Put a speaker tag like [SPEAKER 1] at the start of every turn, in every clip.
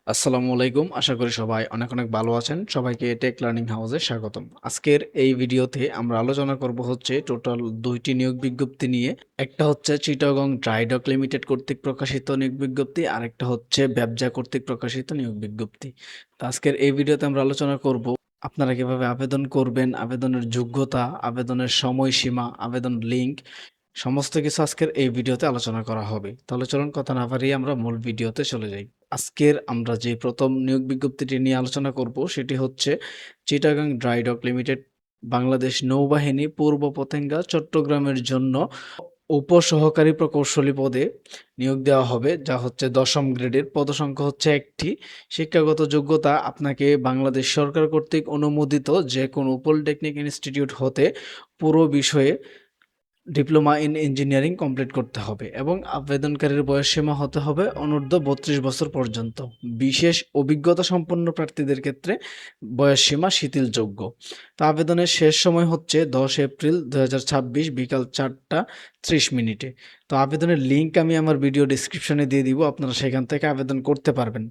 [SPEAKER 1] আসসালামু আলাইকুম। আশা করি সবাই অনেক অনেক ভালো আছেন। সবাইকে টেক লার্নিং হাউসে স্বাগতম। আজকের এই ভিডিওতে আমরা আলোচনা করব হচ্ছে টোটাল ২ টি নিয়োগ বিজ্ঞপ্তি নিয়ে। একটা হচ্ছে চিটাগং ড্রাই ডক লিমিটেড কর্তৃক প্রকাশিত নিয়োগ বিজ্ঞপ্তি, আরেকটা হচ্ছে ব্যবসা কর্তৃক প্রকাশিত নিয়োগ বিজ্ঞপ্তি। তো আজকের এই ভিডিওতে আমরা আলোচনা করব আপনারা কিভাবে আবেদন করবেন, আবেদনের যোগ্যতা, আবেদনের সময়সীমা, আবেদন লিঙ্ক সমস্ত কিছু আজকের এই ভিডিওতে আলোচনা করা হবে। তাহলে চলুন কথা না বাড়িয়ে আমরা মূল ভিডিওতে চলে যাই। আজকের আমরা যে প্রথম নিয়োগ বিজ্ঞপ্তিটি নিয়ে আলোচনা করব সেটি হচ্ছে Chittagong dry doc limited, Bangladesh নৌবাহিনী, পূর্ব পতেঙ্গা, চট্টগ্রামের জন্য উপসহকারী প্রকৌশলী পদে নিয়োগ দেওয়া হবে, যা হচ্ছে ১০ম গ্রেডের। পদসংখ্যা হচ্ছে ১টি। শিক্ষাগত যোগ্যতা আপনাকে বাংলাদেশ সরকার কর্তৃক অনুমোদিত যে কোনো পলিটেকনিক ইনস্টিটিউট হতে পুরো বিষয়ে ডিপ্লোমা ইন ইঞ্জিনিয়ারিং কমপ্লিট করতে হবে এবং আবেদনকারীর বয়সসীমা হতে হবে অনূর্ধ্ব ৩২ বছর পর্যন্ত। বিশেষ অভিজ্ঞতা সম্পন্ন প্রার্থীদের ক্ষেত্রে বয়সসীমা শিথিলযোগ্য। তো আবেদনের শেষ সময় হচ্ছে ১০ এপ্রিল ২০২৬ বিকাল ৪টা ৩০ মিনিটে। তো আবেদনের লিঙ্ক আমি আমার ভিডিও ডিসক্রিপশনে দিয়ে দিব, আপনারা সেখান থেকে আবেদন করতে পারবেন।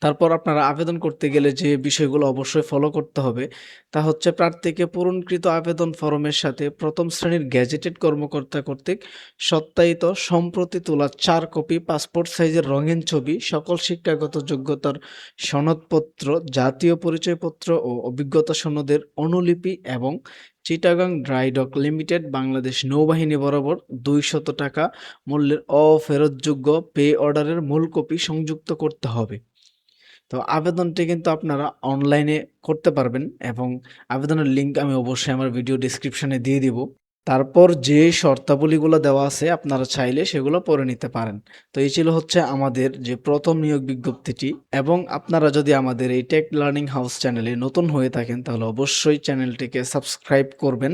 [SPEAKER 1] তারপর আপনারা আবেদন করতে গেলে যে বিষয়গুলো অবশ্যই ফলো করতে হবে তা হচ্ছে প্রার্থীকে পূরণকৃত আবেদন ফরমের সাথে প্রথম শ্রেণীর গেজেটেড কর্মকর্তা কর্তৃক সত্যায়িত সম্প্রতি তোলা ৪ কপি পাসপোর্ট সাইজের রঙিন ছবি, সকল শিক্ষাগত যোগ্যতার সনদপত্র, জাতীয় পরিচয়পত্র ও অভিজ্ঞতা সনদের অনুলিপি এবং Chittagong dry doc limited Bangladesh নৌবাহিনী বরাবর ২০০ টাকা মূল্যের অফেরতযোগ্য পে অর্ডারের মূল কপি সংযুক্ত করতে হবে। তো আবেদনটি কিন্তু আপনারা অনলাইনে করতে পারবেন এবং আবেদনের লিঙ্ক আমি অবশ্যই আমার ভিডিও ডেসক্রিপশনে দিয়ে দিব। তারপর যে শর্তাবলীগুলো দেওয়া আছে আপনারা চাইলে সেগুলো পড়ে নিতে পারেন। তো এই ছিল হচ্ছে আমাদের যে প্রথম নিয়োগ বিজ্ঞপ্তিটি, এবং আপনারা যদি আমাদের এই টেক লার্নিং হাউস চ্যানেলে নতুন হয়ে থাকেন তাহলে অবশ্যই চ্যানেলটিকে সাবস্ক্রাইব করবেন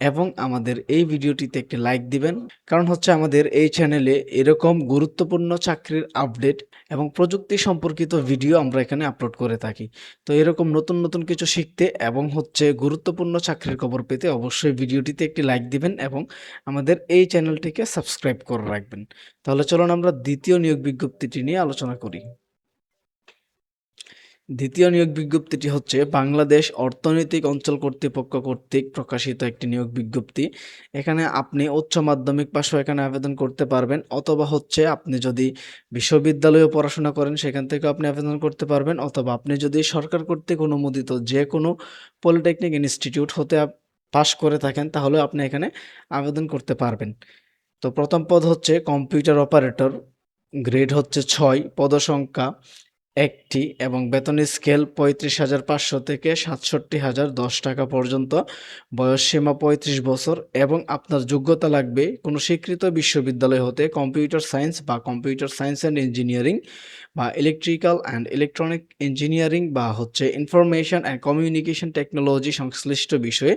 [SPEAKER 1] এবং আমাদের এই ভিডিওটিতে একটি লাইক দিবেন। কারণ হচ্ছে আমাদের এই চ্যানেলে এরকম গুরুত্বপূর্ণ চাকরির আপডেট এবং প্রযুক্তি সম্পর্কিত ভিডিও আমরা এখানে আপলোড করে থাকি। তো এরকম নতুন নতুন কিছু শিখতে এবং হচ্ছে গুরুত্বপূর্ণ চাকরির খবর পেতে অবশ্যই ভিডিওটিতে একটি লাইক দিবেন এবং আমাদের এই চ্যানেলটিকে সাবস্ক্রাইব করে রাখবেন। তাহলে চলুন আমরা দ্বিতীয় নিয়োগ বিজ্ঞপ্তিটি নিয়ে আলোচনা করি। দ্বিতীয় নিয়োগ বিজ্ঞপ্তিটি হচ্ছে বাংলাদেশ অর্থনৈতিক অঞ্চল কর্তৃপক্ষ কর্তৃক প্রকাশিত একটি নিয়োগ বিজ্ঞপ্তি। এখানে আপনি উচ্চ মাধ্যমিক পাশও এখানে আবেদন করতে পারবেন, অথবা হচ্ছে আপনি যদি বিশ্ববিদ্যালয়ে পড়াশোনা করেন সেখান থেকেও আপনি আবেদন করতে পারবেন, অথবা আপনি যদি সরকার কর্তৃক অনুমোদিত যে কোনো পলিটেকনিক ইনস্টিটিউট হতে পাশ করে থাকেন তাহলেও আপনি এখানে আবেদন করতে পারবেন। তো প্রথম পদ হচ্ছে কম্পিউটার অপারেটর, গ্রেড হচ্ছে ৬, পদসংখ্যা ১টি এবং বেতন স্কেল ৩৫,৫০০ থেকে ৬৭,০১০ টাকা পর্যন্ত। বয়সসীমা ৩৫ বছর এবং আপনার যোগ্যতা লাগবে কোনো স্বীকৃত বিশ্ববিদ্যালয় হতে কম্পিউটার সায়েন্স বা কম্পিউটার সায়েন্স অ্যান্ড ইঞ্জিনিয়ারিং বা ইলেকট্রিক্যাল অ্যান্ড ইলেকট্রনিক ইঞ্জিনিয়ারিং বা হচ্ছে ইনফরমেশন অ্যান্ড কমিউনিকেশন টেকনোলজি সংশ্লিষ্ট বিষয়ে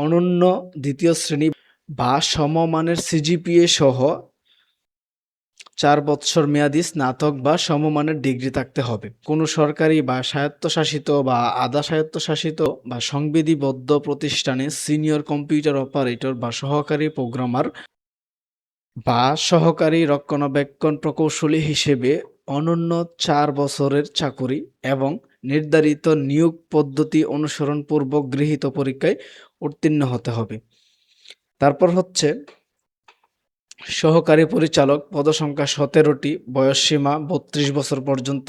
[SPEAKER 1] অনন্য দ্বিতীয় শ্রেণী বা সমমানের সিজিপিএ সহ ৪ বৎসর মেয়াদী স্নাতক বা সমমানের ডিগ্রি থাকতে হবে। কোনো সরকারি বা স্বায়ত্তশাসিত বা আধা স্বায়ত্তশাসিত বা সংবিধিবদ্ধ প্রতিষ্ঠানে সিনিয়র কম্পিউটার অপারেটর বা সহকারী প্রোগ্রামার বা সহকারী রক্ষণাবেক্ষণ প্রকৌশলী হিসেবে অনন্য ৪ বছরের চাকুরি এবং নির্ধারিত নিয়োগ পদ্ধতি অনুসরণপূর্বক গৃহীত পরীক্ষায় উত্তীর্ণ হতে হবে। তারপর হচ্ছে সহকারী পরিচালক, পদসংখ্যা ১৭টি, বয়সসীমা ৩২ বছর পর্যন্ত,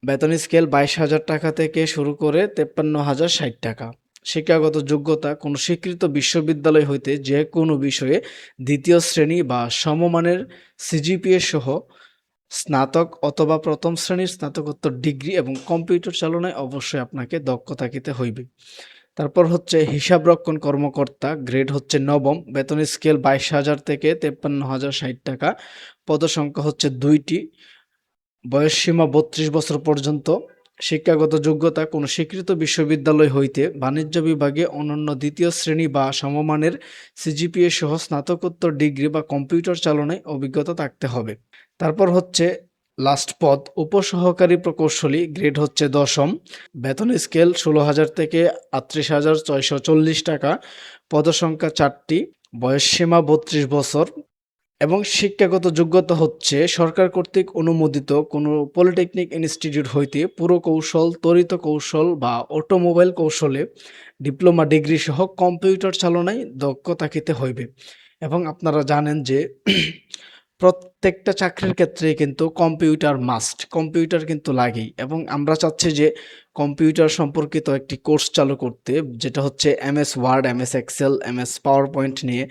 [SPEAKER 1] বেতন স্কেল ২২,০০০ টাকা থেকে শুরু করে ৫৩,০৬০ টাকা। শিক্ষাগত যোগ্যতা কোনো স্বীকৃত বিশ্ববিদ্যালয় হইতে যে কোনো বিষয়ে দ্বিতীয় শ্রেণী বা সমমানের সিজিপিএ সহ স্নাতক অথবা প্রথম শ্রেণীর স্নাতকোত্তর ডিগ্রি এবং কম্পিউটার চালনায় অবশ্যই আপনাকে দক্ষ থাকিতে হইবে। তারপর হচ্ছে হিসাবরক্ষণ কর্মকর্তা, গ্রেড হচ্ছে ৯ম, বেতন স্কেল ২২,০০০ থেকে ৫৩,০৬০ টাকা। পদসংখ্যা হচ্ছে ২টি, বয়সসীমা ৩২ বছর পর্যন্ত। শিক্ষাগত যোগ্যতা কোনো স্বীকৃত বিশ্ববিদ্যালয় হইতে বাণিজ্য বিভাগে অনন্য দ্বিতীয় শ্রেণী বা সমমানের সিজিপিএ সহ স্নাতকোত্তর ডিগ্রি বা কম্পিউটার চালনায় অভিজ্ঞতা থাকতে হবে। তারপর হচ্ছে লাস্ট পদ উপসহকারী প্রকৌশলী, গ্রেড হচ্ছে ১০ম, বেতন স্কেল ১৬,০০০ থেকে ৩৮,৬৪০ টাকা। পদসংখ্যা ৪টি, বয়সসীমা ৩২ বছর এবং শিক্ষাগত যোগ্যতা হচ্ছে সরকার কর্তৃক অনুমোদিত কোনো পলিটেকনিক ইনস্টিটিউট হইতে পুরকৌশল, তড়িৎ কৌশল বা অটোমোবাইল কৌশলে ডিপ্লোমা ডিগ্রি সহ কম্পিউটার চালনায় দক্ষতা থাকিতে হইবে। এবং আপনারা জানেন যে প্রত্যেকটা চাকরির ক্ষেত্রে কিন্তু কম্পিউটার মাস্ট, কম্পিউটার কিন্তু লাগেই। এবং আমরা চাচ্ছি যে কম্পিউটার সম্পর্কিত একটি কোর্স চালু করতে, যেটা হচ্ছে MS Word, MS Excel, MS PowerPoint নিয়ে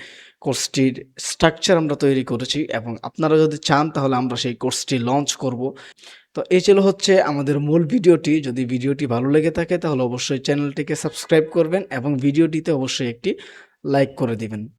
[SPEAKER 1] কোর্সটির স্ট্রাকচার আমরা তৈরি করেছি। এবং আপনারা যদি চান তাহলে আমরা সেই কোর্সটি লঞ্চ করব। তো এই ছিল হচ্ছে আমাদের মূল ভিডিওটি। যদি ভিডিওটি ভালো লেগে থাকে তাহলে অবশ্যই চ্যানেলটিকে সাবস্ক্রাইব করবেন এবং ভিডিওটিতে অবশ্যই একটি লাইক করে দিবেন।